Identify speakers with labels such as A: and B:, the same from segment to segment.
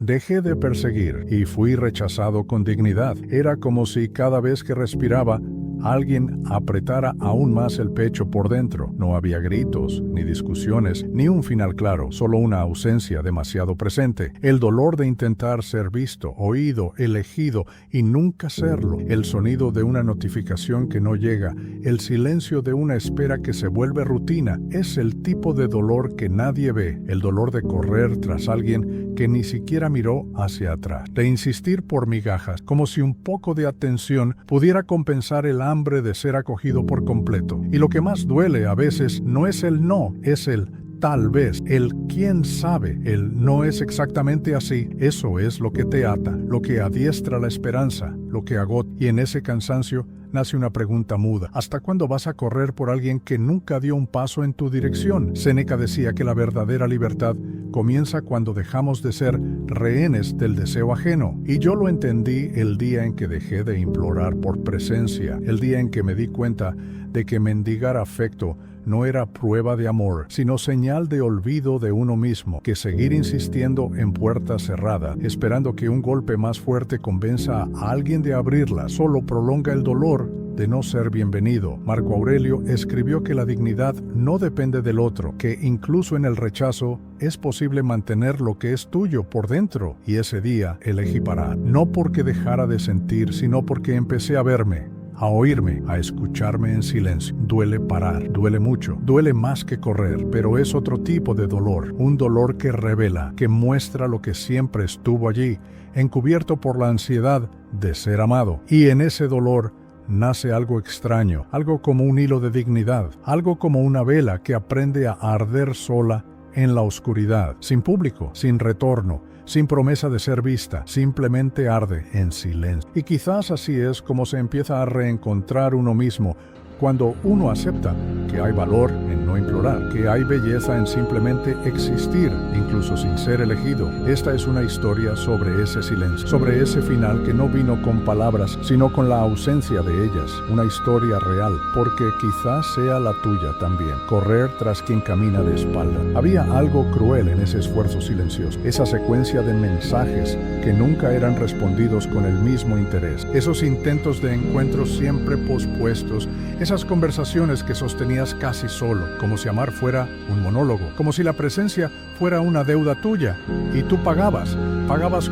A: Dejé de perseguir y fui rechazado con dignidad. Era como si cada vez que respiraba, alguien apretara aún más el pecho por dentro. No había gritos, ni discusiones, ni un final claro, solo una ausencia demasiado presente. El dolor de intentar ser visto, oído, elegido y nunca serlo. El sonido de una notificación que no llega, el silencio de una espera que se vuelve rutina. Es el tipo de dolor que nadie ve, el dolor de correr tras alguien que ni siquiera miró hacia atrás, de insistir por migajas, como si un poco de atención pudiera compensar el hambre de ser acogido por completo. Y lo que más duele a veces no es el no, es el tal vez, el quién sabe, el no es exactamente así. Eso es lo que te ata, lo que adiestra la esperanza, lo que agota. Y en ese cansancio nace una pregunta muda. ¿Hasta cuándo vas a correr por alguien que nunca dio un paso en tu dirección? Séneca decía que la verdadera libertad comienza cuando dejamos de ser rehenes del deseo ajeno. Y yo lo entendí el día en que dejé de implorar por presencia, el día en que me di cuenta de que mendigar afecto no era prueba de amor, sino señal de olvido de uno mismo, que seguir insistiendo en puerta cerrada, esperando que un golpe más fuerte convenza a alguien de abrirla, solo prolonga el dolor de no ser bienvenido. Marco Aurelio escribió que la dignidad no depende del otro, que incluso en el rechazo es posible mantener lo que es tuyo por dentro, y ese día elegí parar, no porque dejara de sentir, sino porque empecé a verme, a oírme, a escucharme en silencio. Duele parar, duele mucho, duele más que correr, pero es otro tipo de dolor, un dolor que revela, que muestra lo que siempre estuvo allí, encubierto por la ansiedad de ser amado. Y en ese dolor nace algo extraño, algo como un hilo de dignidad, algo como una vela que aprende a arder sola en la oscuridad, sin público, sin retorno, sin promesa de ser vista, simplemente arde en silencio. Y quizás así es como se empieza a reencontrar uno mismo, cuando uno acepta que hay valor en no implorar, que hay belleza en simplemente existir, incluso sin ser elegido. Esta es una historia sobre ese silencio, sobre ese final que no vino con palabras, sino con la ausencia de ellas. Una historia real, porque quizás sea la tuya también. Correr tras quien camina de espalda. Había algo cruel en ese esfuerzo silencioso, esa secuencia de mensajes que nunca eran respondidos con el mismo interés, esos intentos de encuentros siempre pospuestos, esas conversaciones que sostenías casi solo, como si amar fuera un monólogo, como si la presencia fuera una deuda tuya, y tú pagabas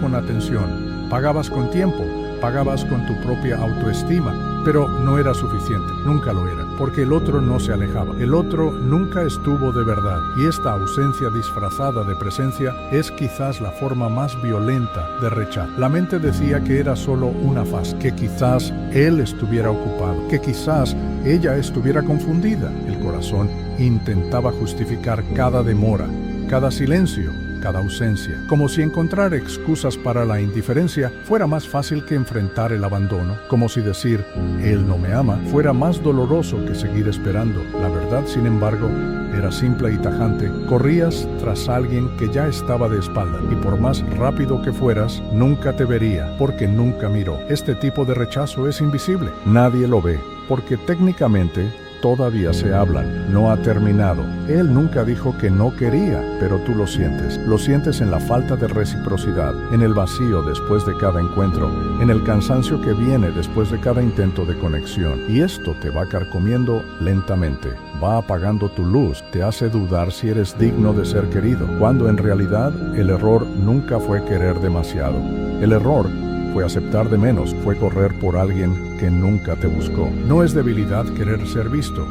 A: con atención, pagabas con tiempo, pagabas con tu propia autoestima, pero no era suficiente, nunca lo era, porque el otro no se alejaba, el otro nunca estuvo de verdad, y esta ausencia disfrazada de presencia es quizás la forma más violenta de rechazo. La mente decía que era solo una fase, que quizás él estuviera ocupado, que quizás ella estuviera confundida. El corazón intentaba justificar cada demora, cada silencio, cada ausencia, como si encontrar excusas para la indiferencia fuera más fácil que enfrentar el abandono, como si decir, él no me ama, fuera más doloroso que seguir esperando. La verdad, sin embargo, era simple y tajante. Corrías tras alguien que ya estaba de espalda, y por más rápido que fueras, nunca te vería, porque nunca miró. Este tipo de rechazo es invisible. Nadie lo ve, porque técnicamente todavía se hablan, no ha terminado. Él nunca dijo que no quería, pero tú lo sientes en la falta de reciprocidad, en el vacío después de cada encuentro, en el cansancio que viene después de cada intento de conexión. Y esto te va carcomiendo lentamente, va apagando tu luz, te hace dudar si eres digno de ser querido, cuando en realidad el error nunca fue querer demasiado. El error fue aceptar de menos, fue correr por alguien que nunca te buscó. No es debilidad querer ser visto,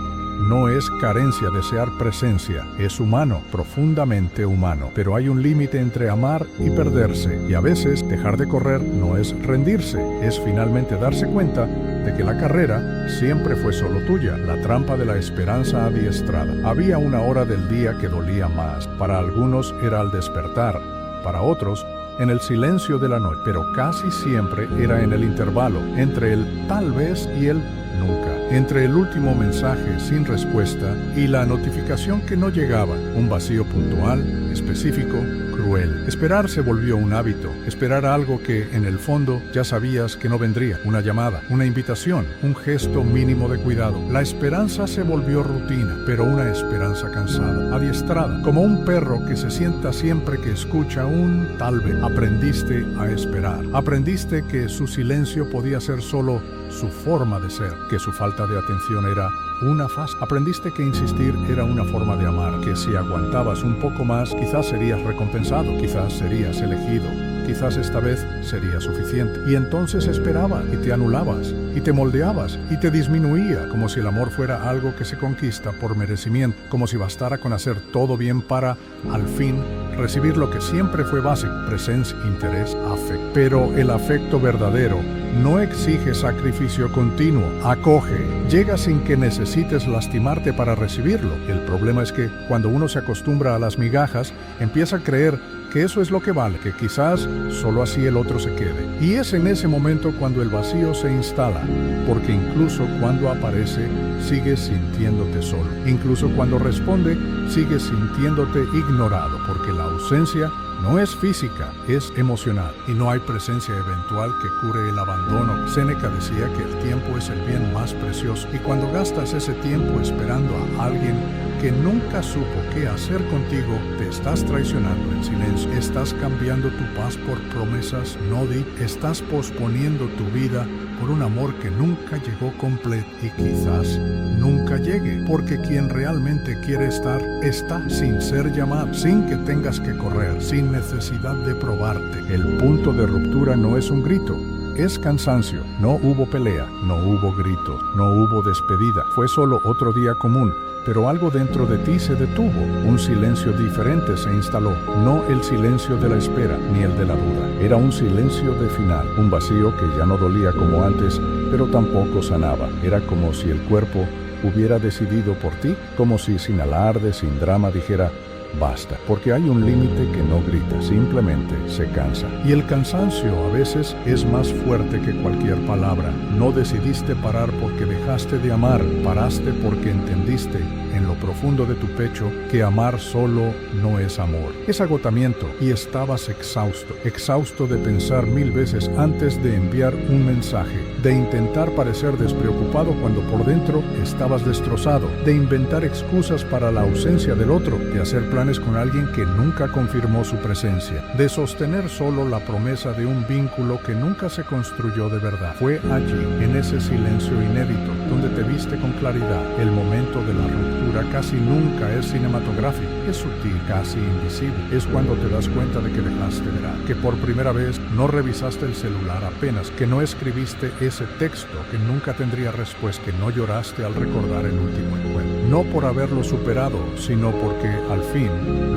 A: no es carencia desear presencia, es humano, profundamente humano. Pero hay un límite entre amar y perderse, y a veces dejar de correr no es rendirse, es finalmente darse cuenta de que la carrera siempre fue solo tuya, la trampa de la esperanza adiestrada. Había una hora del día que dolía más, para algunos era al despertar, para otros en el silencio de la noche, pero casi siempre era en el intervalo, entre el tal vez y el nunca, entre el último mensaje sin respuesta y la notificación que no llegaba, un vacío puntual, específico, cruel. cruel. Esperar se volvió un hábito. Esperar algo que, en el fondo, ya sabías que no vendría. Una llamada, una invitación, un gesto mínimo de cuidado. La esperanza se volvió rutina, pero una esperanza cansada, adiestrada, como un perro que se sienta siempre que escucha un tal vez. Aprendiste a esperar. Aprendiste que su silencio podía ser solo su forma de ser, que su falta de atención era una fase. Aprendiste que insistir era una forma de amar, que si aguantabas un poco más, quizás serías recompensado, quizás serías elegido, quizás esta vez sería suficiente. Y entonces esperabas y te anulabas, y te moldeabas, y te disminuía, como si el amor fuera algo que se conquista por merecimiento, como si bastara con hacer todo bien para, al fin, recibir lo que siempre fue básico: presencia, interés, afecto. Pero el afecto verdadero no exige sacrificio continuo, acoge, llega sin que necesites lastimarte para recibirlo. El problema es que cuando uno se acostumbra a las migajas, empieza a creer que eso es lo que vale, que quizás solo así el otro se quede. Y es en ese momento cuando el vacío se instala, porque incluso cuando aparece, sigues sintiéndote solo. Incluso cuando responde, sigues sintiéndote ignorado, porque la ausencia no es física, es emocional, y no hay presencia eventual que cure el abandono. Séneca decía que el tiempo es el bien más precioso, y cuando gastas ese tiempo esperando a alguien que nunca supo qué hacer contigo, te estás traicionando en silencio. Estás cambiando tu paz por promesas no dichas. Estás posponiendo tu vida por un amor que nunca llegó completo y quizás nunca llegue, porque quien realmente quiere estar, está sin ser llamado, sin que tengas que correr, sin necesidad de probarte. El punto de ruptura no es un grito, es cansancio. No hubo pelea, no hubo gritos, no hubo despedida. Fue solo otro día común, pero algo dentro de ti se detuvo. Un silencio diferente se instaló. No el silencio de la espera, ni el de la duda. Era un silencio de final, un vacío que ya no dolía como antes, pero tampoco sanaba. Era como si el cuerpo hubiera decidido por ti, como si sin alarde, sin drama dijera: basta, porque hay un límite que no grita, simplemente se cansa. Y el cansancio a veces es más fuerte que cualquier palabra. No decidiste parar porque dejaste de amar, paraste porque entendiste en lo profundo de tu pecho que amar solo no es amor. Es agotamiento, y estabas exhausto de pensar 1000 veces antes de enviar un mensaje, de intentar parecer despreocupado cuando por dentro estabas destrozado, de inventar excusas para la ausencia del otro, de hacer planes con alguien que nunca confirmó su presencia, de sostener solo la promesa de un vínculo que nunca se construyó de verdad. Fue allí, en ese silencio inédito, donde te viste con claridad. El momento de la ruptura casi nunca es cinematográfico, es sutil, casi invisible. Es cuando te das cuenta de que dejaste de ver, que por primera vez no revisaste el celular apenas, que no escribiste ese texto que nunca tendría respuesta, que no lloraste al recordar el último encuentro. No por haberlo superado, sino porque al fin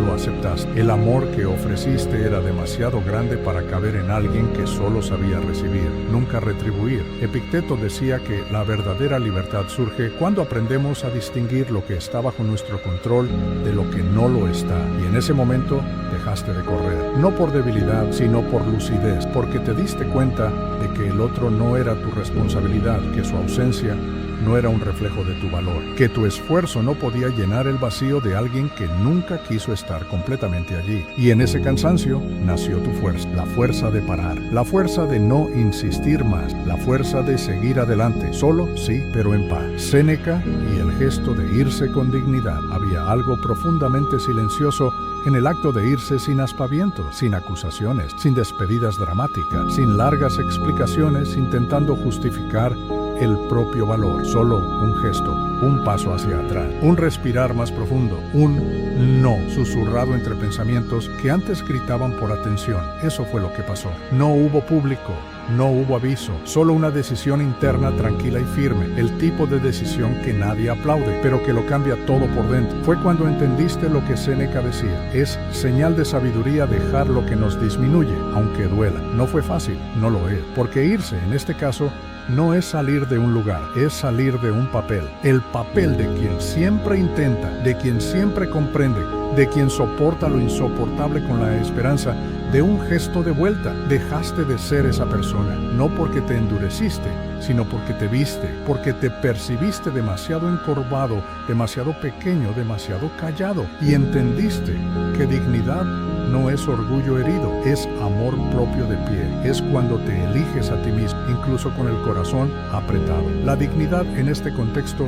A: lo aceptaste. El amor que ofreciste era demasiado grande para caber en alguien que solo sabía recibir, nunca retribuir. Epicteto decía que la verdadera libertad surge cuando aprendemos a distinguir lo que está bajo nuestro control de lo que no lo está. Y en ese momento dejaste de correr, no por debilidad, sino por lucidez, porque te diste cuenta de que el otro no era tu responsabilidad, que su ausencia no era un reflejo de tu valor, que tu esfuerzo no podía llenar el vacío de alguien que nunca quiso estar completamente allí. Y en ese cansancio nació tu fuerza, la fuerza de parar, la fuerza de no insistir más, la fuerza de seguir adelante, solo, sí, pero en paz. Séneca y el gesto de irse con dignidad. Había algo profundamente silencioso en el acto de irse sin aspavientos, sin acusaciones, sin despedidas dramáticas, sin largas explicaciones intentando justificar el propio valor. Solo un gesto, un paso hacia atrás, un respirar más profundo, un no susurrado entre pensamientos que antes gritaban por atención. Eso fue lo que pasó. No hubo público, no hubo aviso, solo una decisión interna tranquila y firme, el tipo de decisión que nadie aplaude, pero que lo cambia todo por dentro. Fue cuando entendiste lo que Séneca decía: es señal de sabiduría dejar lo que nos disminuye, aunque duela. No fue fácil, no lo es, porque irse, en este caso, no es salir de un lugar, es salir de un papel. El papel de quien siempre intenta, de quien siempre comprende, de quien soporta lo insoportable con la esperanza de un gesto de vuelta. Dejaste de ser esa persona, no porque te endureciste, sino porque te viste, porque te percibiste demasiado encorvado, demasiado pequeño, demasiado callado, y entendiste que dignidad no es orgullo herido, es amor propio de pie. Es cuando te eliges a ti mismo, incluso con el corazón apretado. La dignidad en este contexto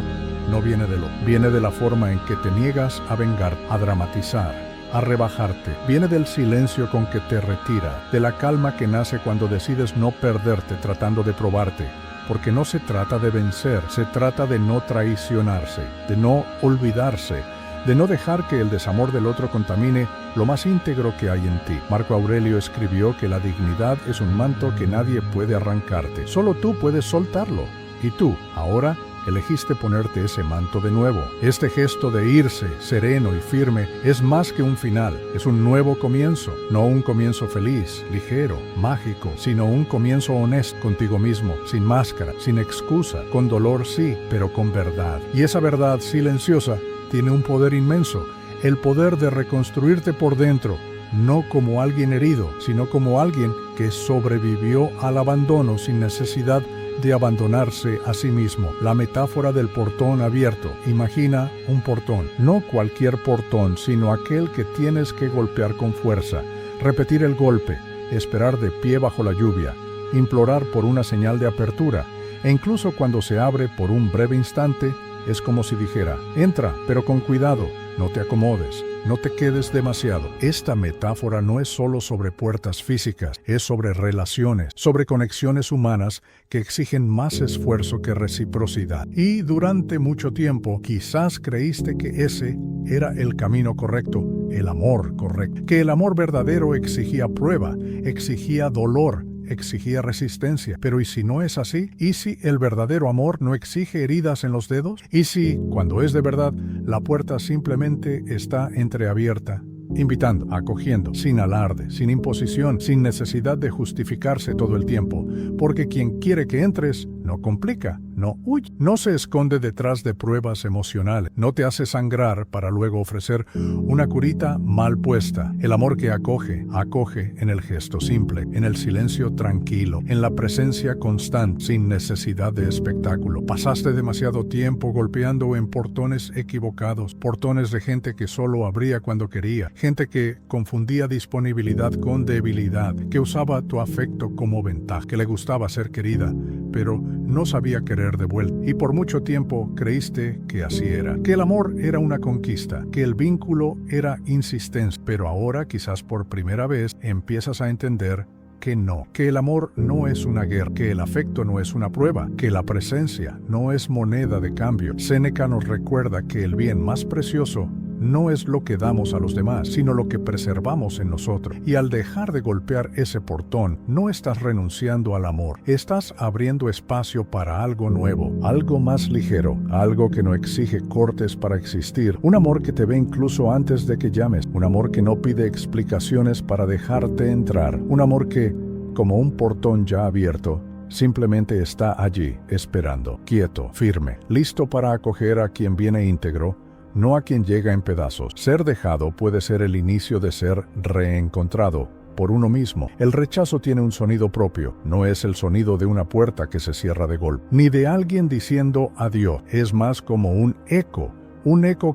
A: no viene viene de la forma en que te niegas a vengar, a dramatizar, a rebajarte. Viene del silencio con que te retira, de la calma que nace cuando decides no perderte tratando de probarte. Porque no se trata de vencer, se trata de no traicionarse, de no olvidarse, de no dejar que el desamor del otro contamine lo más íntegro que hay en ti. Marco Aurelio escribió que la dignidad es un manto que nadie puede arrancarte. Solo tú puedes soltarlo. Y tú, ahora, elegiste ponerte ese manto de nuevo. Este gesto de irse, sereno y firme, es más que un final, es un nuevo comienzo. No un comienzo feliz, ligero, mágico, sino un comienzo honesto contigo mismo, sin máscara, sin excusa, con dolor sí, pero con verdad. Y esa verdad silenciosa tiene un poder inmenso, el poder de reconstruirte por dentro, no como alguien herido, sino como alguien que sobrevivió al abandono sin necesidad de abandonarse a sí mismo. La metáfora del portón abierto. Imagina un portón, no cualquier portón, sino aquel que tienes que golpear con fuerza, repetir el golpe, esperar de pie bajo la lluvia, implorar por una señal de apertura, e incluso cuando se abre por un breve instante, es como si dijera, entra, pero con cuidado, no te acomodes, no te quedes demasiado. Esta metáfora no es solo sobre puertas físicas, es sobre relaciones, sobre conexiones humanas que exigen más esfuerzo que reciprocidad. Y durante mucho tiempo, quizás creíste que ese era el camino correcto, el amor correcto, que el amor verdadero exigía prueba, exigía dolor, exigía resistencia. Pero ¿y si no es así? ¿Y si el verdadero amor no exige heridas en los dedos? ¿Y si, cuando es de verdad, la puerta simplemente está entreabierta, invitando, acogiendo, sin alarde, sin imposición, sin necesidad de justificarse todo el tiempo? Porque quien quiere que entres, no complica, no huye, no se esconde detrás de pruebas emocionales, no te hace sangrar para luego ofrecer una curita mal puesta. El amor que acoge en el gesto simple, en el silencio tranquilo, en la presencia constante, sin necesidad de espectáculo. Pasaste demasiado tiempo golpeando en portones equivocados, portones de gente que solo abría cuando quería, gente que confundía disponibilidad con debilidad, que usaba tu afecto como ventaja, que le gustaba ser querida, pero no sabía querer de vuelta. Y por mucho tiempo creíste que así era, que el amor era una conquista, que el vínculo era insistencia. Pero ahora, quizás por primera vez, empiezas a entender que no, que el amor no es una guerra, que el afecto no es una prueba, que la presencia no es moneda de cambio. Séneca nos recuerda que el bien más precioso no es lo que damos a los demás, sino lo que preservamos en nosotros. Y al dejar de golpear ese portón, no estás renunciando al amor, estás abriendo espacio para algo nuevo, algo más ligero, algo que no exige cortes para existir, un amor que te ve incluso antes de que llames, un amor que no pide explicaciones para dejarte entrar, un amor que, como un portón ya abierto, simplemente está allí, esperando, quieto, firme, listo para acoger a quien viene íntegro, no a quien llega en pedazos. Ser dejado puede ser el inicio de ser reencontrado por uno mismo. El rechazo tiene un sonido propio, no es el sonido de una puerta que se cierra de golpe, ni de alguien diciendo adiós, es más como un eco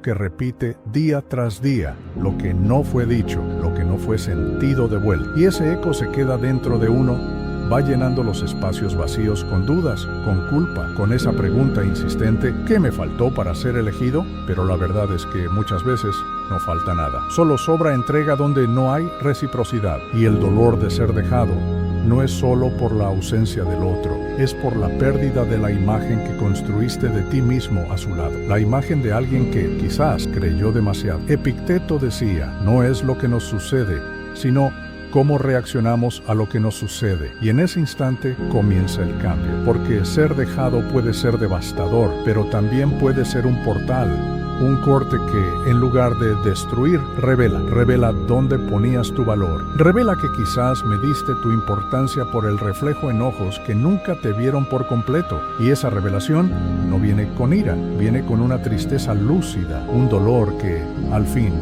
A: que repite día tras día lo que no fue dicho, lo que no fue sentido de vuelta. Y ese eco se queda dentro de uno, va llenando los espacios vacíos con dudas, con culpa, con esa pregunta insistente, ¿qué me faltó para ser elegido? Pero la verdad es que muchas veces no falta nada. Solo sobra entrega donde no hay reciprocidad. Y el dolor de ser dejado no es solo por la ausencia del otro, es por la pérdida de la imagen que construiste de ti mismo a su lado. La imagen de alguien que quizás creyó demasiado. Epicteto decía, no es lo que nos sucede, sino cómo reaccionamos a lo que nos sucede. Y en ese instante comienza el cambio. Porque ser dejado puede ser devastador, pero también puede ser un portal, un corte que, en lugar de destruir, revela dónde ponías tu valor. Revela que quizás mediste tu importancia por el reflejo en ojos que nunca te vieron por completo. Y esa revelación no viene con ira, viene con una tristeza lúcida, un dolor que, al fin,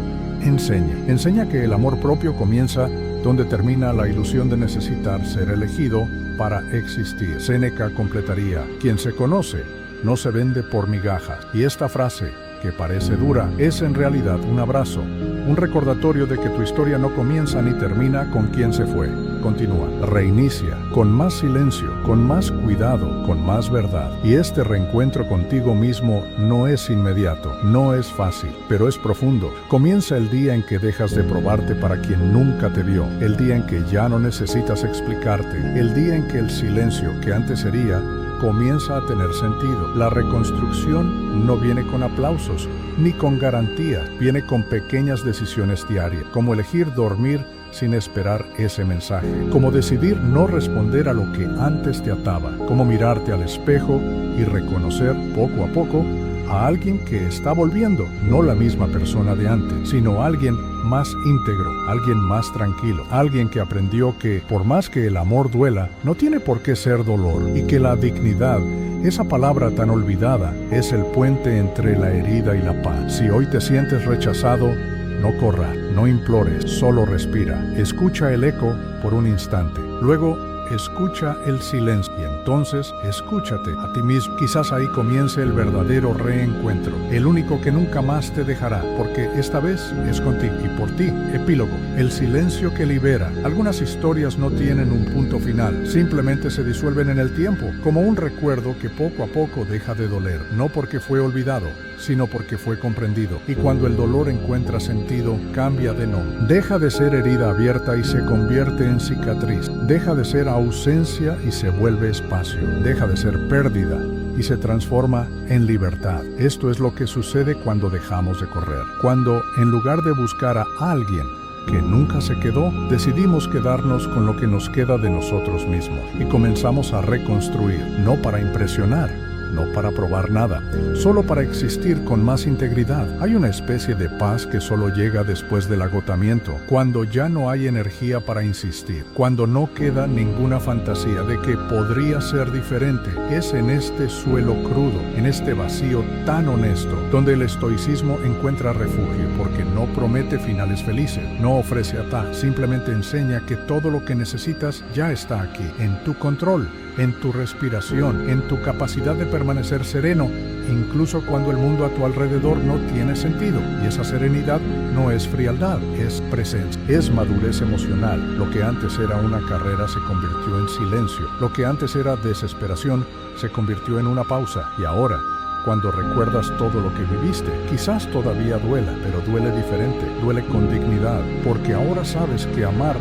A: enseña que el amor propio comienza donde termina la ilusión de necesitar ser elegido para existir. Séneca completaría, quien se conoce no se vende por migajas. Y esta frase que parece dura, es en realidad un abrazo, un recordatorio de que tu historia no comienza ni termina con quien se fue. Continúa, reinicia, con más silencio, con más cuidado, con más verdad. Y este reencuentro contigo mismo no es inmediato, no es fácil, pero es profundo. Comienza el día en que dejas de probarte para quien nunca te vio, el día en que ya no necesitas explicarte, el día en que el silencio que antes hería comienza a tener sentido. La reconstrucción no viene con aplausos, ni con garantías, viene con pequeñas decisiones diarias, como elegir dormir sin esperar ese mensaje, como decidir no responder a lo que antes te ataba, como mirarte al espejo y reconocer poco a poco a alguien que está volviendo, no la misma persona de antes, sino alguien más íntegro, alguien más tranquilo, alguien que aprendió que, por más que el amor duela, no tiene por qué ser dolor, y que la dignidad, esa palabra tan olvidada, es el puente entre la herida y la paz. Si hoy te sientes rechazado, no corras, no implores, solo respira. Escucha el eco por un instante. Luego, escucha el silencio y entonces escúchate a ti mismo. Quizás ahí comience el verdadero reencuentro, el único que nunca más te dejará, porque esta vez es contigo y por ti. Epílogo, el silencio que libera. Algunas historias no tienen un punto final, simplemente se disuelven en el tiempo, como un recuerdo que poco a poco deja de doler, no porque fue olvidado, sino porque fue comprendido. Y cuando el dolor encuentra sentido, cambia de nombre. Deja de ser herida abierta y se convierte en cicatriz. Deja de ser ausencia y se vuelve espacio. Deja de ser pérdida y se transforma en libertad. Esto es lo que sucede cuando dejamos de correr. Cuando, en lugar de buscar a alguien que nunca se quedó, decidimos quedarnos con lo que nos queda de nosotros mismos y comenzamos a reconstruir, no para impresionar, no para probar nada, solo para existir con más integridad. Hay una especie de paz que solo llega después del agotamiento, cuando ya no hay energía para insistir, cuando no queda ninguna fantasía de que podría ser diferente. Es en este suelo crudo, en este vacío tan honesto, donde el estoicismo encuentra refugio, porque no promete finales felices, no ofrece atar, simplemente enseña que todo lo que necesitas ya está aquí, en tu control, en tu respiración, en tu capacidad de permanecer sereno, incluso cuando el mundo a tu alrededor no tiene sentido. Y esa serenidad no es frialdad, es presencia, es madurez emocional. Lo que antes era una carrera se convirtió en silencio. Lo que antes era desesperación se convirtió en una pausa. Y ahora, cuando recuerdas todo lo que viviste, quizás todavía duela, pero duele diferente, duele con dignidad, porque ahora sabes que amar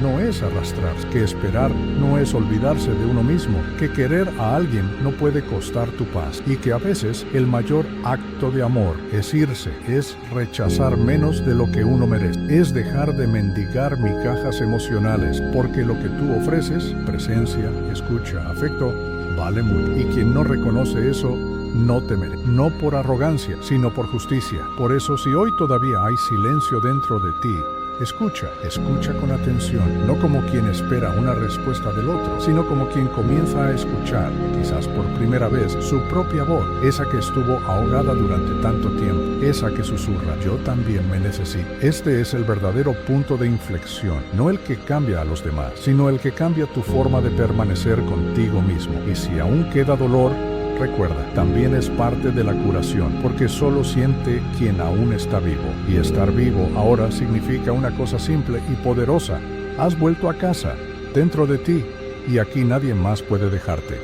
A: no es arrastrarse, que esperar no es olvidarse de uno mismo, que querer a alguien no puede costar tu paz y que a veces el mayor acto de amor es irse, es rechazar menos de lo que uno merece, es dejar de mendigar migajas emocionales, porque lo que tú ofreces, presencia, escucha, afecto, vale mucho. Y quien no reconoce eso, no te merece, no por arrogancia, sino por justicia. Por eso, si hoy todavía hay silencio dentro de ti, escucha con atención, no como quien espera una respuesta del otro, sino como quien comienza a escuchar, quizás por primera vez, su propia voz, esa que estuvo ahogada durante tanto tiempo, esa que susurra, yo también me necesito. Este es el verdadero punto de inflexión, no el que cambia a los demás, sino el que cambia tu forma de permanecer contigo mismo. Y si aún queda dolor, recuerda, también es parte de la curación, porque solo siente quien aún está vivo. Y estar vivo ahora significa una cosa simple y poderosa. Has vuelto a casa, dentro de ti, y aquí nadie más puede dejarte.